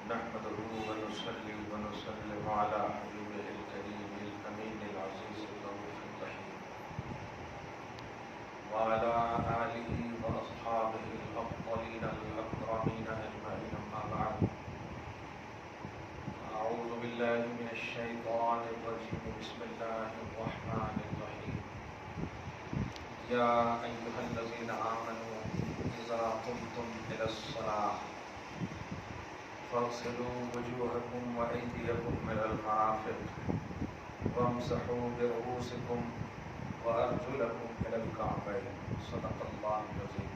نحمده ونصلي ونسلم على حبيبه الكريم الأمين العزيز الرؤوف الرحيم وعلى آله وأصحابه الأفضلين الأكرمين أجمعين أما بعد أعوذ بالله من الشيطان الرجيم بسم الله الرحمن الرحيم يا أيها الذين آمنوا إذا قمتم إلى الصلاة فاغسلوا وجوهكم وأيديكم إلى المرافق وامسحوا برؤوسكم وأرجلكم إلى الكعبين صدق الله العظيم.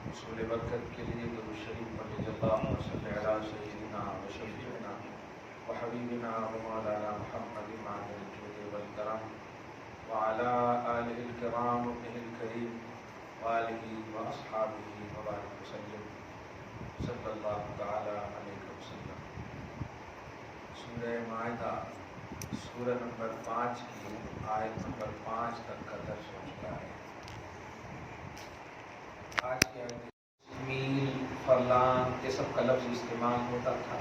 حصول برکت کے لیے درود شریف پڑھیے. اللهم صل على سيدنا وشفيعنا وحبيبنا ومولانا محمد معدن الجود والكرم وعلى آله الكرام وابنه الكريم وآله وأصحابه وبارك وسلم صلی اللہ تعالی علیہ وسلم. سورہ مائدہ سورہ نمبر 5 کی آیت نمبر 5 تک کا درس ہو چکا ہے. آج کی آیت میل فرلان یہ سب کا لفظ استعمال ہوتا تھا.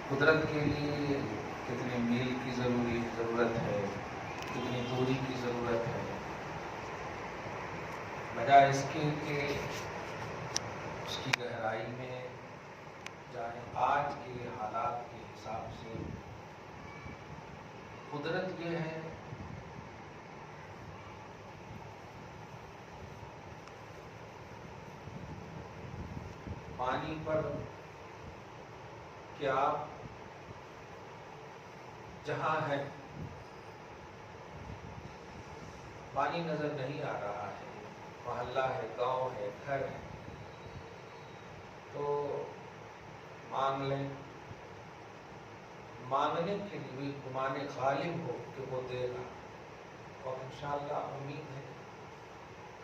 قدرت کے لیے کتنے میل کی ضرورت ہے، کتنی دوری کی ضرورت ہے، بجائے اس کے کہ اس کی گہرائی میں جائیں. آج کے حالات کے حساب سے قدرت یہ ہے پانی پر کہ آپ جہاں ہیں پانی نظر نہیں آ رہا ہے، محلہ ہے، گاؤں ہے، گھر ہے، تو مانگ لیں. مانگنے کے لیے بھی گمان غالب ہو کہ وہ دے گا، اور انشاءاللہ امید ہے،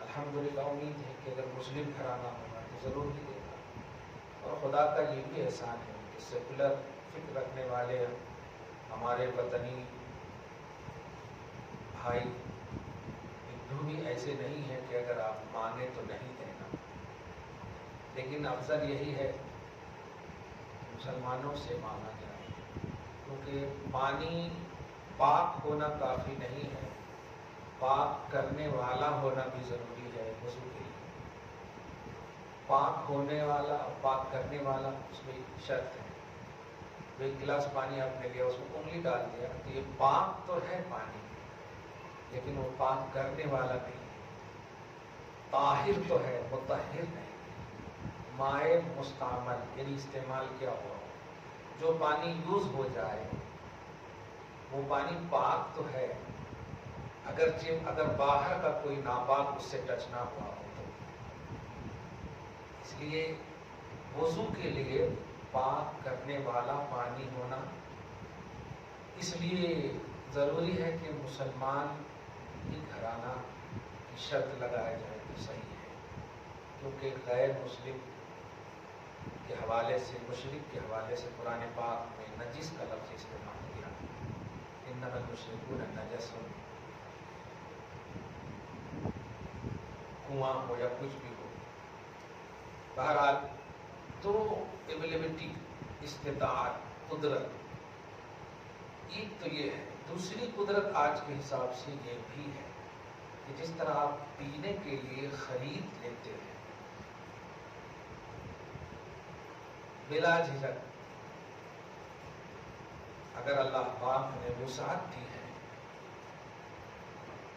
الحمدللہ امید ہے کہ اگر مسلم گھرانہ ہوگا تو ضرور ہی دے گا. اور خدا کا یہ بھی احسان ہے کہ سیکولر فکر رکھنے والے ہمارے وطنی بھائی ہندو بھی ایسے نہیں ہیں کہ اگر آپ مانگیں تو نہیں دینا، لیکن افضل یہی ہے مسلمانوں سے مانگا جائے، کیونکہ پانی پاک ہونا کافی نہیں ہے، پاک کرنے والا ہونا بھی ضروری ہے. وضو کے لیے پاک ہونے والا، پاک کرنے والا اس میں شرط ہے. ایک گلاس پانی آپ نے لیا، اس میں انگلی ڈال دیا تو یہ پاک تو ہے پانی، لیکن وہ پاک کرنے والا نہیں ہے. طاہر تو ہے، مطہر نہیں. مائع مستعمل یعنی استعمال کیا ہوا جو پانی یوز ہو جائے وہ پانی پاک تو ہے، اگر باہر کا کوئی ناپاک اس سے ٹچ نہ ہوا ہو تو. اس لیے وضو کے لیے پاک کرنے والا پانی ہونا اس لیے ضروری ہے کہ مسلمان کی گھرانہ کی شرط لگایا جائے تو صحیح ہے، کیونکہ غیر مسلم کے حوالے سے، مشرک کے حوالے سے قرآن پاک میں نجس کا لفظ استعمال کیا. انما المشرکون نجس، کنواں ہو یا کچھ بھی ہو. بہرحال تو ایویلیبلٹی، استطاعت، قدرت، ایک تو یہ ہے. دوسری قدرت آج کے حساب سے یہ بھی ہے کہ جس طرح آپ پینے کے لیے خرید لیتے ہیں بلا جھجک، اگر اللہ پاک نے وسعت دی ہے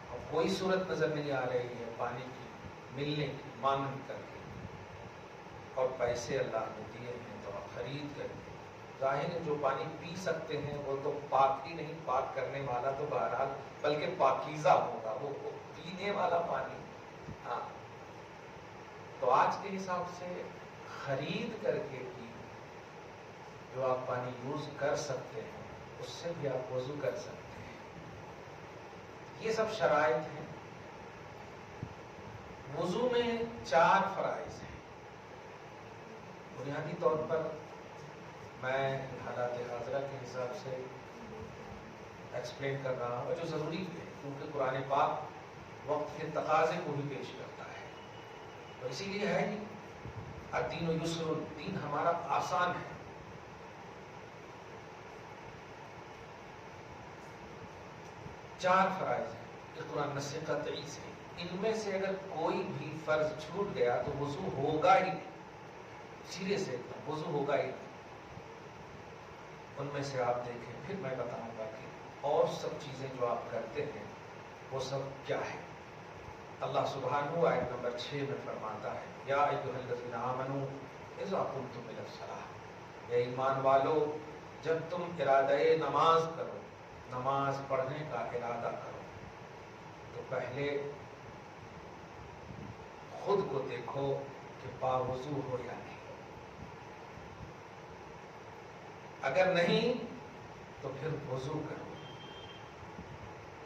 اور کوئی صورت نظر نہیں آ رہی ہے پانی کی ملنے کی، مانگ کر کے، اور پیسے اللہ نے دیے ہیں تو آپ خرید کر کے، ظاہر ہے جو پانی پی سکتے ہیں وہ تو پاک ہی نہیں، پاک کرنے والا تو بہرحال بلکہ پاکیزہ ہوگا وہ پینے والا پانی. ہاں تو آج کے حساب سے خرید کر کے بھی جو آپ پانی یوز کر سکتے ہیں اس سے بھی آپ وضو کر سکتے ہیں. یہ سب شرائط ہیں. وضو میں 4 فرائض ہیں. بنیادی طور پر میں حالات حاضرہ کے حساب سے ایکسپلین کر رہا ہوں جو ضروری ہے، کیونکہ قرآن پاک وقت کے تقاضے کو بھی پیش کرتا ہے. تو اسی لیے ہے نہیں الدین یسر، دین ہمارا آسان ہے. چار فرائض ہیں کہ قرآن نص قطعی سے، ان میں سے اگر کوئی بھی فرض چھوٹ گیا تو وضو ہوگا ہی نہیں. سیدھے سے وضو ہوگا ہی نہیں. ان میں سے آپ دیکھیں، پھر میں بتاؤں گا کہ اور سب چیزیں جو آپ کرتے ہیں وہ سب کیا ہے. اللہ سبحانہ آیت نمبر 6 میں فرماتا ہے یا ایھا الذین آمنوا اذا قمتم الی الصلاۃ، اے ایمان والو جب تم ارادہ نماز کرو، نماز پڑھنے کا ارادہ کرو، تو پہلے خود کو دیکھو کہ باوضو ہو یا نہیں. اگر نہیں تو پھر وضو کرو،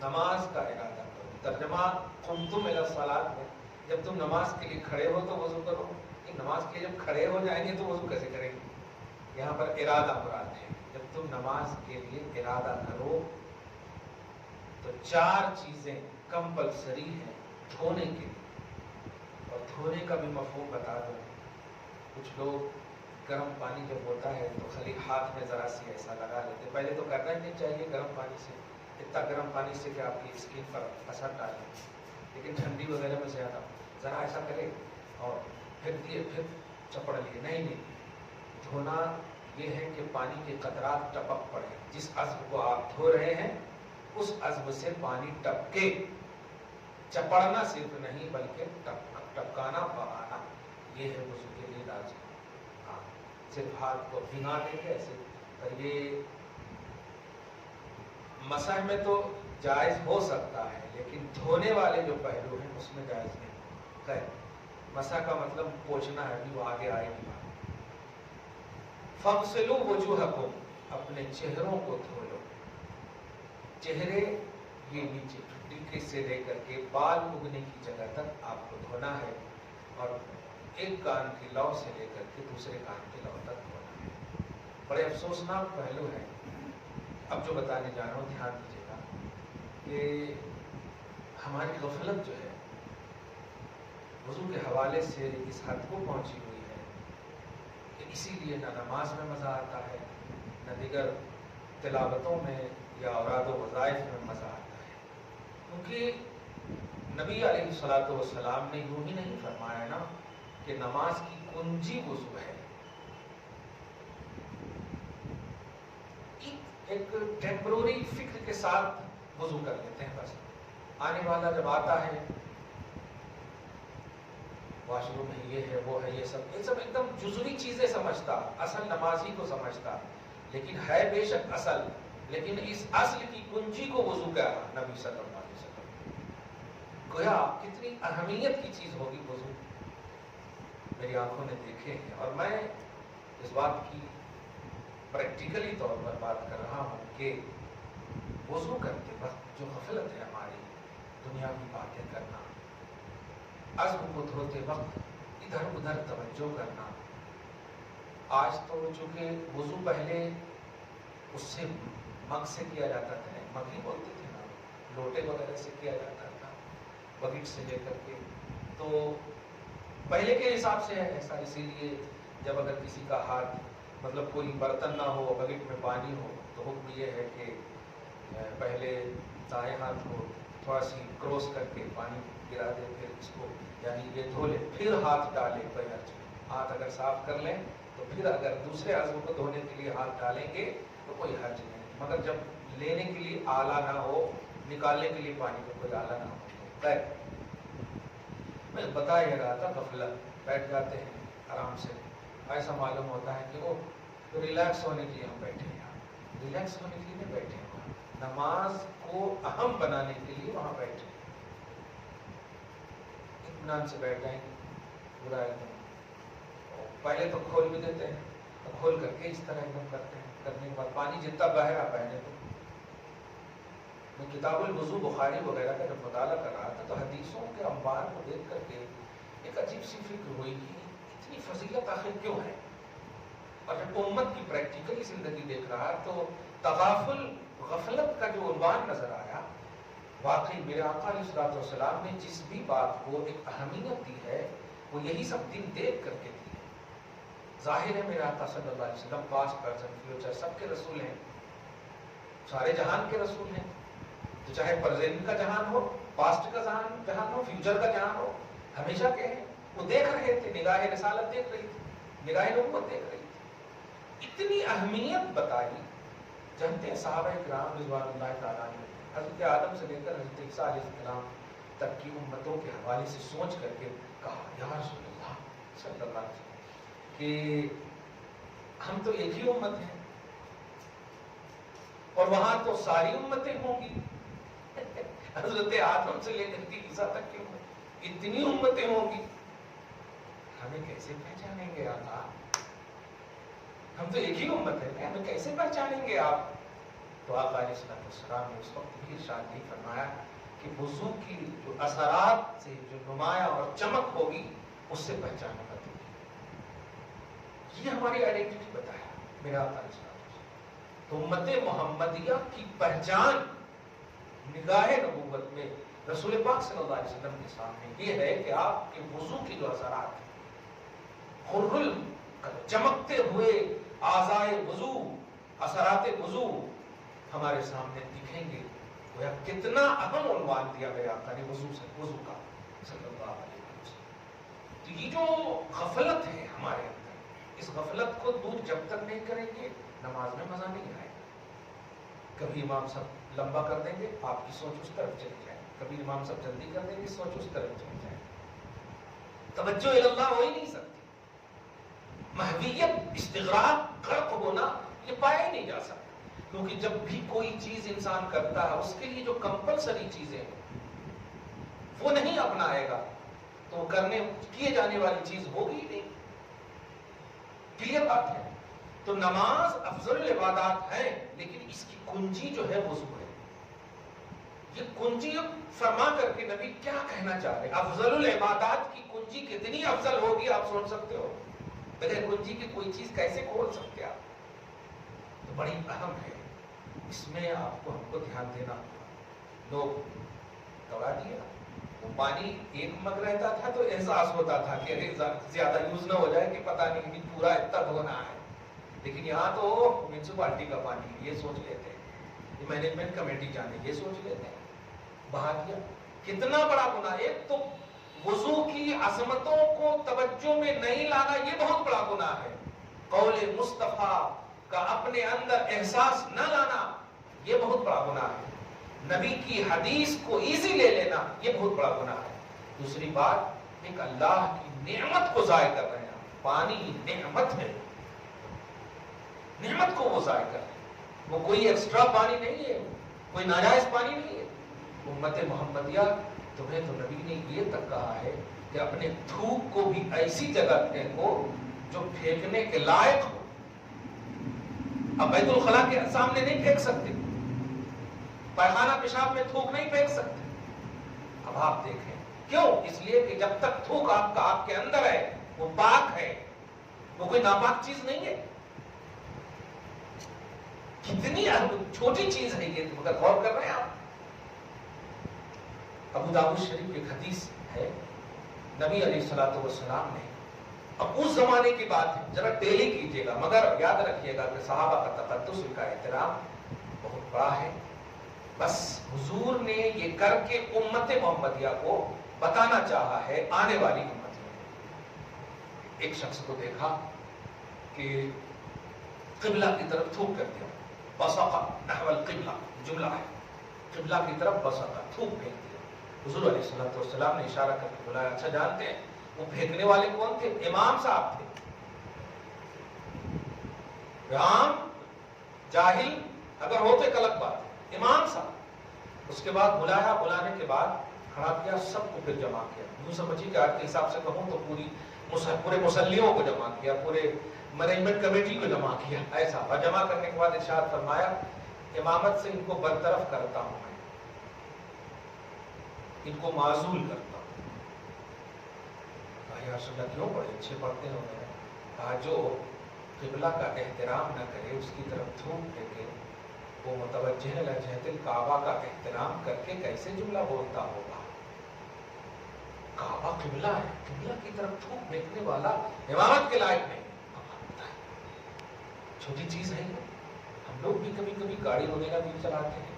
نماز کا ارادہ کرو. ترجمہ قمتم الی الصلاۃ میں جب تم نماز کے لیے کھڑے ہو تو وضو کرو. نماز کے لیے جب کھڑے ہو جائیں گے تو وضو کیسے کریں گے؟ یہاں پر ارادہ مراد ہے. جب تم نماز کے لیے ارادہ کرو تو چار چیزیں کمپلسری ہیں دھونے کے لیے. اور دھونے کا بھی مفہوم بتا دو. کچھ لوگ گرم پانی جب ہوتا ہے تو خالی ہاتھ میں ذرا سی ایسا لگا لیتے. پہلے تو کرنا ہی نہیں چاہیے گرم پانی سے، اتنا گرم پانی سے کہ آپ کی اسکن پر اثر ڈالے، لیکن ٹھنڈی وغیرہ میں زیادہ ذرا ایسا کرے اور پھر دیے پھر چپڑ لیے. نہیں، دھونا یہ ہے کہ پانی کے قطرات ٹپک پڑے. جس عضو کو آپ دھو رہے ہیں اس عضو سے پانی ٹپکے. چپڑنا صرف نہیں بلکہ ٹپکانا، بہانا، یہ ہے وضو کے لیے لازم. ہاں، صرف ہاتھ کو بھگا دیں گے ایسے. پر یہ مسح میں تو جائز ہو سکتا ہے، لیکن دھونے والے جو پہلو ہیں اس میں جائز نہیں. خیر، مسح کا مطلب پوچھنا ہے، بھی وہ آگے آئے گی بات. فَاغْسِلُوا وُجُوهَكُمْ، اپنے چہروں کو دھو لو. چہرے یہ نیچے ٹھنڈی سے لے کر کے بال اگنے کی جگہ تک آپ کو دھونا ہے، اور ایک کان کی لو سے لے کر کے دوسرے کان کی لو تک دھونا ہے. بڑے افسوسناک پہلو ہے. اب جو بتانے جا رہا ہوں دھیان دیجیے گا کہ ہماری غفلت جو ہے وضو کے حوالے سے اس حد کو پہنچی ہوئی ہے کہ اسی لیے نہ نماز میں مزہ آتا ہے، نہ دیگر تلاوتوں میں یا اوراد و وظائف میں مزہ آتا ہے. کیونکہ نبی علیہ الصلوۃ والسلام نے یوں ہی نہیں فرمایا نا کہ نماز کی کنجی وضو ہے. ایک ٹیمپروری فکر کے ساتھ وضو کر لیتے ہیں. بس آنے والا جب آتا ہے واش روم میں یہ ہے وہ ہے، یہ سب ایک دم جزوی چیزیں سمجھتا، اصل نمازی کو سمجھتا، لیکن ہے بے شک اصل. لیکن اس اصل کی کنجی کو وضو کہا نبی صلی اللہ علیہ وسلم. گویا کتنی اہمیت کی چیز ہوگی وضو، میری آنکھوں نے دیکھے ہیں. اور میں اس بات کی پریکٹیکلی طور پر بات کر رہا ہوں کہ وضو کرتے وقت جو غفلت ہے ہماری، دنیاوی باتیں کرنا، عضو کو دھوتے وقت ادھر ادھر توجہ کرنا. آج تو چونکہ وضو پہلے اس سے مگ سے کیا جاتا تھا، مگ ہی بولتے تھے نا، لوٹے وغیرہ سے کیا جاتا تھا، بکٹ سے لے کر کے، تو پہلے کے حساب سے ہے ایسا. اسی لیے جب اگر کسی کا ہاتھ مطلب کوئی برتن نہ ہو، بکٹ میں پانی ہو، تو حکم یہ ہے کہ پہلے دائیں ہاتھ کو تھوڑا سی کروس کر کے پانی گرا دے، پھر اس کو یعنی یہ دھو لے، پھر ہاتھ ڈالے. کوئی حرج نہیں. ہاتھ اگر صاف کر لیں تو پھر اگر دوسرے عضو کو دھونے کے لیے ہاتھ ڈالیں گے تو کوئی حرج نہیں. مگر جب لینے کے لیے آلہ نہ ہو، نکالنے کے لیے پانی کا کوئی آلہ نہ ہو. میں بتا ہی رہا تھا، غفلت، بیٹھ جاتے ہیں آرام سے، ایسا معلوم ہوتا ہے کہ وہ ریلیکس ہونے کے لیے ہم بیٹھے ہیں. ریلیکس ہونے کے لیے بیٹھے ہیں، نماز کو اہم بنانے کے لیے وہاں بیٹھے ہیں. اطمینان سے بیٹھ جائیں گے پورا ایک دم. پہلے تو کھول بھی دیتے ہیں، کھول کر کے اس طرح ایک دم کرتے ہیں. کرنے کے بعد پانی جتنا بہ رہا بہنے دو. میں کتاب الوضو بخاری وغیرہ کا جب مطالعہ کر رہا تھا تو حدیثوں کے انبار کو دیکھ کر کے ایک عجیب سی فکر ہوئی کہ اتنی فضیلت آخر کیوں ہے. اور جب امت کی پریکٹیکلی زندگی دیکھ رہا تو تغافل، غفلت کا جو عنوان نظر آیا واقعی میرے آقا علیہ السلام نے جس بھی بات کو ایک اہمیت دی ہے وہ یہی سب دن دیکھ کر کے دی ہے. ظاہر ہے میرے آقا صلی اللہ علیہ وسلم پاسٹ پریزنٹ فیوچر سب کے رسول ہیں, سارے جہان کے رسول ہیں. تو چاہے پریزنٹ کا جہان ہو, پاسٹ کا جہان ہو, فیوچر کا جہان ہو, ہمیشہ کے ہیں. وہ دیکھ رہے تھے, نگاہ رسالت دیکھ رہی تھی, نگاہ نبوت دیکھ رہی تھی. اتنی اہمیت بتائی. جانتے ہیں صحابہ کرام رضوان اللہ تعالیٰ عنہ حضرت آدم سے لے کر حضرت عیسیٰ علیہ السلام تک کی امتوں کے حوالے سے سوچ کر کے کہا یا رسول اللہ صلی اللہ علیہ وسلم کہ ہم تو ایک ہی امت ہیں اور وہاں تو ساری امتیں ہوں گی. حضرت آدم سے لے کر عیسیٰ تک کی امت, اتنی امتیں ہوں گی, ہمیں کیسے پہچانیں گے آقا؟ ہم تو ایک ہی امت ہے, ہمیں کیسے پہچانیں گے آپ؟ تو آقا علیہ السلام نے اس وقت بھی ارشاد نہیں فرمایا کہ وضو کی جو اثرات سے جو نمایاں اور چمک ہوگی اس سے پہچانا ہوگی. یہ ہماری آئیڈینٹی بتایا میرا آقا علیہ السلام. تو امت محمدیہ کی پہچان نگاہ نبوت میں رسول پاک صلی اللہ علیہ وسلم کے سامنے یہ ہے کہ آپ کے وضو کی جو اثرات ہیں, خرل چمکتے ہوئے اعضائے وضو, اثرات وضو ہمارے سامنے دکھیں گے. وہ کتنا اہم عنوان دیا میرے آقا نے وضو کا صلی اللہ علیہ وسلم. تو یہ جو غفلت ہے ہمارے اندر, اس غفلت کو دور جب تک نہیں کریں گے نماز میں مزہ نہیں آئے گا. کبھی امام صاحب لمبا کر دیں گے, آپ کی سوچ اس طرف چلی جائے, کبھی امام صاحب جلدی کر دیں گے, سوچ اس طرف چلی جائے. توجہ اللہ ہو ہی نہیں سکتی. محویت, استغراق, غرق ہونا یہ پایا ہی نہیں جا سکتا. کیونکہ جب بھی کوئی چیز انسان کرتا ہے اس کے لیے جو کمپلسری چیزیں وہ نہیں اپنائے گا تو وہ کیے جانے والی چیز ہوگی ہی نہیں. کلیئر بات ہے. تو نماز افضل العبادات ہے لیکن اس کی کنجی جو ہے وضو ہے. یہ کنجی فرما کر کے نبی کیا کہنا چاہ رہے ہیں؟ افضل العبادات کی کنجی کتنی افضل ہوگی آپ سوچ سکتے ہو؟ بغیر کنجی کی کوئی چیز کیسے کھول سکتے آپ؟ تو بڑی اہم ہے, اس میں آپ کو ہم کو دھیان دینا. لوگ دوڑا دیا, وہ پانی ایک مگ رہتا تھا تو احساس ہوتا تھا کہ زیادہ یوز نہ ہو جائے کہ پتہ نہیں پورا اتنا دھونا ہے. لیکن یہاں تو میونسپلٹی کا پانی یہ سوچ لیتے ہیں, یہ مینجمنٹ کمیٹی جانے یہ سوچ لیتے ہیں, بہا دیا. کتنا بڑا گناہ. ایک تو وضو کی عظمتوں کو توجہ میں نہیں لانا یہ بہت بڑا گناہ ہے. قول مصطفیٰ کا اپنے اندر احساس نہ لانا یہ بہت بڑا گناہ ہے. نبی کی حدیث کو ایزی لے لینا یہ بہت بڑا گناہ ہے. دوسری بات, ایک اللہ کی نعمت کو ضائع کر رہے ہیں. پانی نعمت ہے, نعمت کو وہ ضائع کر رہے ہیں. وہ کوئی ایکسٹرا پانی نہیں ہے, کوئی ناجائز پانی نہیں ہے. امت محمدیہ تمہیں تو نبی نے یہ تک کہا ہے کہ اپنے تھوک کو بھی ایسی جگہ پھینکو جو پھینکنے کے لائق ہو. اب بیت الخلا کے سامنے نہیں پھینک سکتے, پیخانہ پیشاب میں تھوک نہیں پھینک سکتے. اب آپ دیکھیں کیوں؟ اس لیے کہ جب تک تھوک آپ کے اندر ہے وہ پاک ہے, وہ کوئی ناپاک چیز نہیں ہے. کتنی چھوٹی چیز ہے یہ, مگر غور کر رہے ہیں آپ. ابو داؤد شریف کی حدیث ہے, نبی علیہ الصلوۃ والسلام نے, اب اس زمانے کی بات ہے, ذرا ڈیلی کیجیے گا, مگر یاد رکھیے گا کہ صحابہ کا تقدس, ان کا احترام بہت بڑا ہے. بس حضور نے یہ کر کے امت محمدیہ کو بتانا چاہا ہے آنے والی امت میں. ایک شخص کو دیکھا کہ قبلہ کی طرف تھوک کر دیا, بصق نحو القبلہ جملہ ہے, قبلہ کی طرف بصق تھوک پھینک دیا. حضور علیہ الصلوۃ والسلام نے اشارہ کر کے بلایا. اچھا جانتے ہیں وہ پھینکنے والے کون تھے؟ امام صاحب تھے. عام جاہل اگر ہوتے ایک الگ بات, امام صاحب. اس کے بعد بلایا, بلانے کے بعد کھڑا کیا, سب کو پھر جمع کیا. یوں سمجھیے کہ آج کے حساب سے کہوں تو پورے مصلیوں کو جمع کیا, پورے مینجمنٹ کمیٹی کو جمع کیا, ایسا. اور جمع کرنے کے بعد ارشاد فرمایا امامت سے ان کو برطرف کرتا ہوں, میں ان کو معزول کرتا ہوں. یا رسول اللہ کیوں؟ بڑے اچھے پڑھتے ہیں. انہوں نے کہا جو قبلہ کا احترام نہ کرے, اس کی طرف تھوک پھینکے, وہ متوجہ لجہت الکعبہ کا احترام کر کے کیسے جملہ بولتا ہوگا؟ کعبہ قبلہ ہے، قبلہ کی طرف تھوک پھینکنے والا امامت کے لائق نہیں۔ چھوٹی چیز ہے یہ۔ ہم لوگ بھی کبھی کبھی گاڑی وغیرہ بھی چلاتے ہیں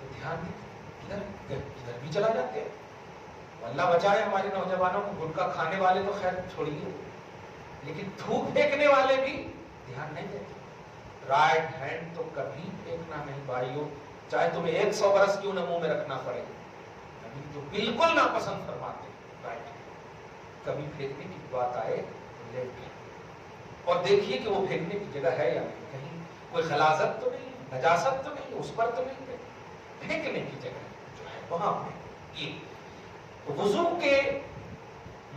تو دھیان دیں، ادھر بھی چلا جاتے ہیں۔ اللہ بچائے ہمارے نوجوانوں کو، گٹکا کھانے والے تو خیر چھوڑیے، لیکن تھوک پھینکنے والے بھی دھیان نہیں دیتے۔ رائٹ ہینڈ تو کبھی پھینکنا نہیں بھائیوں، چاہے تمہیں 100 برس کیوں نہ منہ میں رکھنا پڑے، نبی تو بالکل ناپسند فرماتے ہیں رائٹ ہینڈ۔ کبھی پھینکنے کی بات آئے تو لیفٹ ہینڈ، اور دیکھیے کہ وہ پھینکنے کی جگہ ہے یا نہیں، کہیں کوئی غلاظت تو نہیں، نجاست تو نہیں، اس پر تو نہیں، پھینکنے کی جگہ جو ہے وہاں پہ۔ یہ وضو کے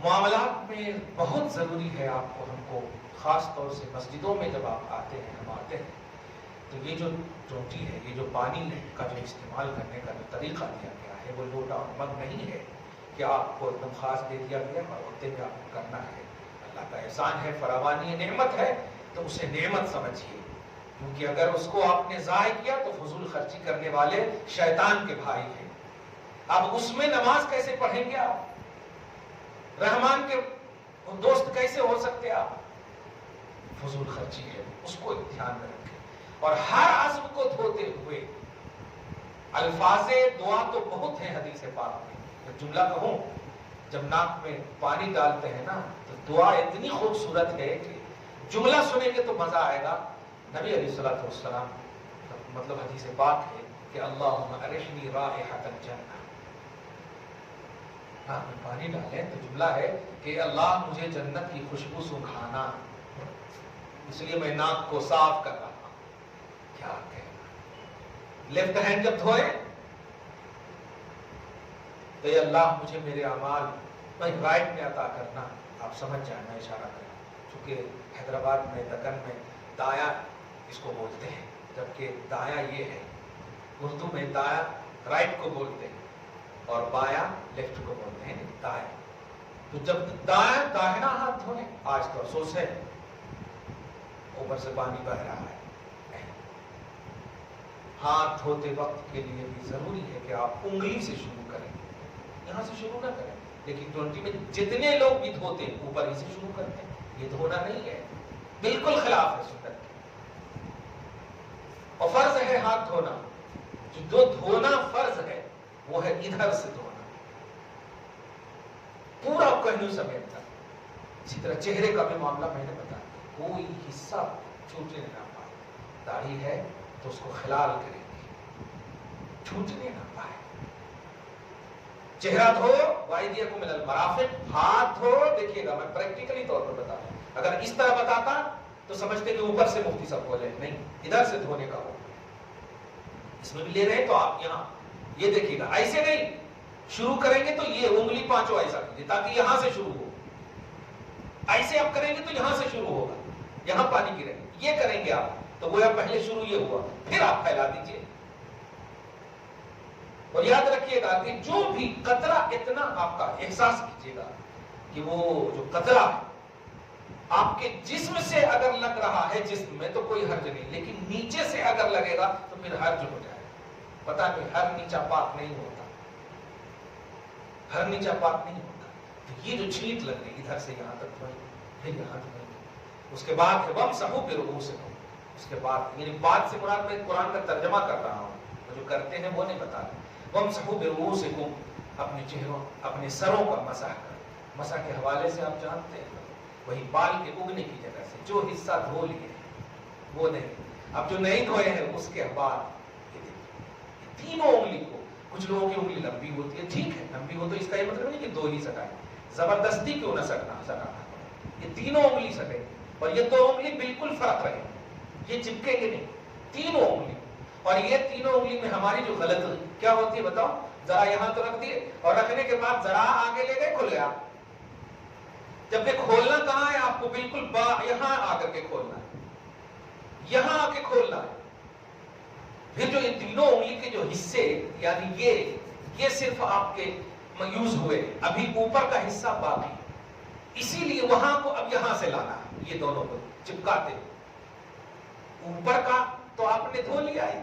معاملات میں بہت ضروری ہے آپ کو، ہم کو خاص طور سے مسجدوں میں جب آپ آتے ہیں، ہم آتے ہیں تو یہ جو ٹوٹی ہے، یہ جو پانی کا جو استعمال کرنے کا جو طریقہ دیا گیا ہے، وہ لوٹ اور مگ نہیں ہے کہ آپ کو ایک دم خاص دے دیا گیا اور ہوتے میں آپ کو کرنا ہے۔ اللہ کا احسان ہے، فراوانی نعمت ہے، تو اسے نعمت سمجھیے، کیونکہ اگر اس کو آپ نے ضائع کیا تو فضول خرچی کرنے والے شیطان کے بھائی ہیں۔ اب اس میں نماز کیسے پڑھیں گے آپ؟ رحمان کے دوست کیسے ہو سکتے آپ؟ فضول خرچی ہے، اس کو دھیان میں رکھیں۔ اور ہر عضو کو دھوتے ہوئے، الفاظ دعا تو بہت ہیں حدیث پاک میں، میں جملہ کہوں، جب ناک میں پانی ڈالتے ہیں نا تو دعا اتنی خوبصورت ہے کہ جملہ سنیں گے تو مزہ آئے گا۔ نبی علیہ الصلوۃ والسلام مطلب حدیث پاک ہے کہ اللہم ارحنی رائحۃ الجنہ، ناک میں پانی ڈالیں تو جملہ ہے کہ اللہ مجھے جنت کی خوشبو سنکھانا، اس لیے میں ناک کو صاف کر رہا ہوں۔ کیا کہنا؟ لیفٹ ہینڈ جب دھوئیں تو یہ اللہ مجھے میرے اعمال رائٹ میں عطا کرنا۔ آپ سمجھ جائیں، میں اشارہ کروں، چونکہ حیدرآباد میں، دکن میں دایا اس کو بولتے ہیں، جبکہ دایا یہ ہے، اردو میں دایا رائٹ کو بولتے ہیں اور بایا لیفٹ کو بولتے ہیں، دایا۔ تو جب دایا داہنا ہاتھ دھوئیں، آج تو افسوس ہے اوپر سے پانی بہ رہا ہے، ہاتھ دھوتے وقت کے لیے بھی ضروری ہے کہ آپ انگلی سے شروع کریں، یہاں سے شروع نہ کریں۔ لیکن 20 میں جتنے لوگ بھی دھوتے ہیں اوپر ہی سے شروع کرتے ہیں، یہ دھونا نہیں ہے، بالکل خلاف ہے سنت کے۔ اور فرض ہے ہاتھ دھونا، جو دھونا فرض ہے وہ ہے ادھر سے دھونا، پورا کہنوں سمیت تھا۔ اسی طرح چہرے کا بھی معاملہ میں نے بتایا، کوئی حصہ چھوٹنے نہ پائے، داڑھی ہے تو اس کو خلال کریں گے، چھوٹنے نہ پائے۔ چہرہ دھو، وَأَيْدِيَكُمْ إِلَى الْمَرَافِقِ، ہاتھ دھو۔ دیکھیے گا میں پریکٹیکلی طور پر بتا رہا ہوں، اگر اس طرح بتاتا تو سمجھتے کہ اوپر سے مفتی صاحب بولے، نہیں، ادھر سے دھونے کا ہو۔ اس میں بھی لے رہے ہیں تو آپ یہاں یہ دیکھیے گا، ایسے نہیں شروع کریں گے تو یہ انگلی پانچوں ایسا کیجیے تاکہ یہاں سے شروع ہو، ایسے آپ کریں گے تو یہاں سے شروع ہوگا، یہاں پانی گرے گا، یہ کریں گے آپ تو گویا پہلے شروع یہ ہوا، پھر آپ پھیلا دیجیے۔ اور یاد رکھیے گا کہ جو بھی قطرہ، اتنا آپ کا احساس کیجیے گا کہ وہ جو قطرہ ہے آپ کے جسم سے اگر لگ رہا ہے جسم میں تو کوئی حرج نہیں، لیکن نیچے سے اگر لگے گا تو پھر حرج ہو جائے گا۔ پتہ نہیں، ہر نیچا پاک نہیں ہوتا، ہر نیچا پاک نہیں ہوتا۔ تو یہ جو چھینٹ لگ رہی ادھر سے یہاں تک دھوئیں، پھر یہاں دھوئیں، اس کے بعد ہے وَامْسَحُوا بِرُءُوسِكُمْ، اس کے بعد یعنی بعد سے مراد میں قرآن کا ترجمہ کر رہا ہوں، جو کرتے ہیں وہ نہیں بتا رہا۔ وَامْسَحُوا بِرُءُوسِكُمْ، اپنے چہروں، اپنے سروں کا مسح کر۔ مسح کے حوالے سے آپ جانتے ہیں وہی بال کے اگنے کی جگہ سے جو حصہ دھو لیے وہ نہیں، اب جو نہیں دھوئے ہیں اس کے بعد یہ تینوں انگلی کو، کچھ لوگوں کی انگلی لمبی ہوتی ہے، ٹھیک ہے لمبی ہو تو اس کا یہ مطلب نہیں کہ دو ہی سٹائیں، زبردستی کیوں نہ سٹانا، یہ تینوں انگلی سٹے اور یہ دو انگلی بالکل فرق رہے، یہ چپکے گے نہیں، تینوں انگلی۔ اور یہ تینوں انگلی میں ہماری جو غلط کیا ہوتی ہے بتاؤ ذرا، یہاں تو رکھ دیے اور رکھنے کے بعد ذرا آگے لے گئے، کھل گیا، جبکہ کھولنا کہاں ہے آپ کو؟ بالکل یہاں آ کر کے کھولنا ہے، یہاں آ کے کھولنا ہے۔ پھر جو ان تینوں انگلی کے جو حصے یعنی یہ صرف آپ کے یوز ہوئے، ابھی اوپر کا حصہ باقی، اسی لیے وہاں کو اب یہاں سے لانا ہے، یہ دونوں کو چپکاتے، اوپر کا تو آپ نے دھو لیا ہے،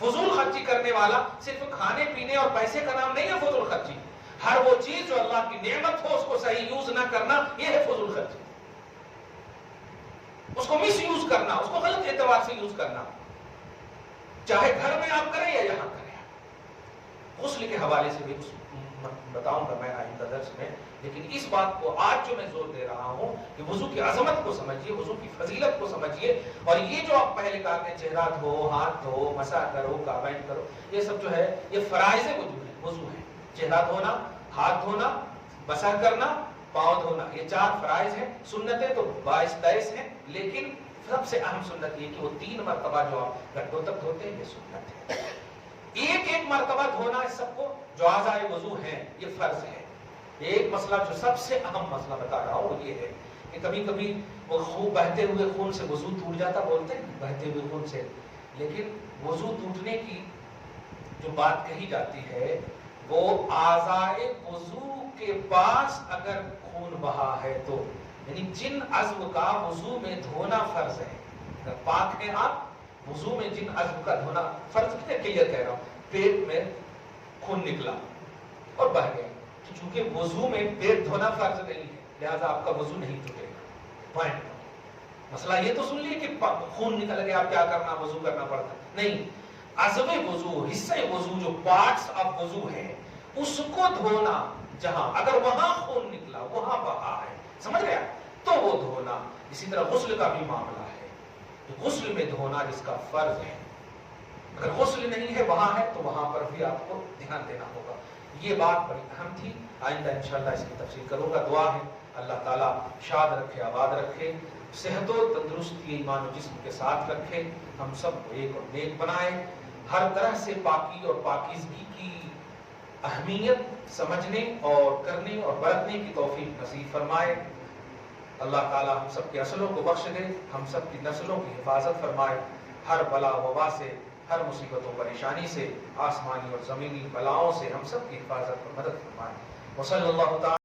فضول خرچی کرنے والا صرف کھانے پینے اور پیسے کا نام نہیں ہے فضول خرچی. ہر وہ چیز جو اللہ کی نعمت ہو اس کو صحیح یوز نہ کرنا یہ ہے فضول خرچی. اس کو مس یوز کرنا، اس کو غلط اعتبار سے یوز کرنا، چاہے گھر میں آپ کریں یا یہاں کریں. غسل کے حوالے سے بھی بتاؤں گا میں آئندہ درس میں، لیکن اس بات کو آج جو میں زور دے رہا ہوں کہ وضو کی عظمت کو سمجھیے، وضو کی فضیلت کو سمجھیے. اور یہ جو آپ پہلے کہا کہ چہرہ دھو، ہاتھ دھو، مسح کرو، کعبین کرو، یہ سب جو ہے یہ فرائض وضو ہے. چہرہ دھونا، ہاتھ دھونا، مسح کرنا، پاؤں دھونا، یہ 4 فرائض ہیں. سنتیں تو 22-23 ہیں، لیکن سب سے اہم سنت یہ کہ وہ 3 مرتبہ جو آپ گھٹوں تک دھوتے ہیں یہ سنت ہے. ایک مرتبہ دھونا اس سب کو جو اعضائے وضو ہیں یہ فرض ہے. ایک مسئلہ جو سب سے اہم مسئلہ بتا رہا ہوں وہ یہ ہے کہ کبھی کبھی وہ خون بہتے ہوئے خون سے وضو ٹوٹ جاتا، بولتے ہیں بہتے ہوئے خون سے، لیکن وضو ٹوٹنے کی جو بات کہی جاتی ہے وہ اعضائے وضو کے پاس اگر خون بہا ہے تو، یعنی جن عضو کا وضو میں دھونا فرض ہے، اگر پاک ہیں آپ، وضو میں جن عضو کا دھونا فرض ہے، کلیئر کہہ رہا ہوں، پیٹ میں خون نکلا اور بہہ گیا، تو چونکہ وضو میں پیٹ دھونا فرض نہیں ہے لہذا آپ کا وضو نہیں ٹوٹے گا. پوائنٹ. مسئلہ یہ تو سن لیے کہ خون نکل گیا آپ کیا کرنا، وضو کرنا پڑتا نہیں. عضو وضو، حصہ وضو جو پارٹس آف وضو ہے اس کو دھونا، جہاں اگر وہاں خون نکلا، وہاں بہا ہے، سمجھ گیا، تو وہ دھونا. اسی طرح غسل کا بھی معاملہ ہے، غسل میں دھونا جس کا فرض ہے، اگر غسل نہیں ہے وہاں ہے تو وہاں پر بھی آپ کو دھیان دینا ہوگا. یہ بات بڑی اہم تھی. آئندہ انشاءاللہ اس کی تفصیل کروں گا. دعا ہے اللہ تعالیٰ شاد رکھے، آباد رکھے، صحت و تندرستی ایمان و جسم کے ساتھ رکھے، ہم سب کو ایک اور نیک بنائے، ہر طرح سے پاکی اور پاکیزگی کی اہمیت سمجھنے اور کرنے اور برتنے کی توفیق نصیب فرمائے. اللہ تعالیٰ ہم سب کے اصلوں کو بخش دے، ہم سب کی نسلوں کی حفاظت فرمائے، ہر بلا وبا سے، ہر مصیبت و پریشانی سے، آسمانی اور زمینی بلاؤں سے ہم سب کی حفاظت اور مدد فرمائے. وصلی اللہ تعالیٰ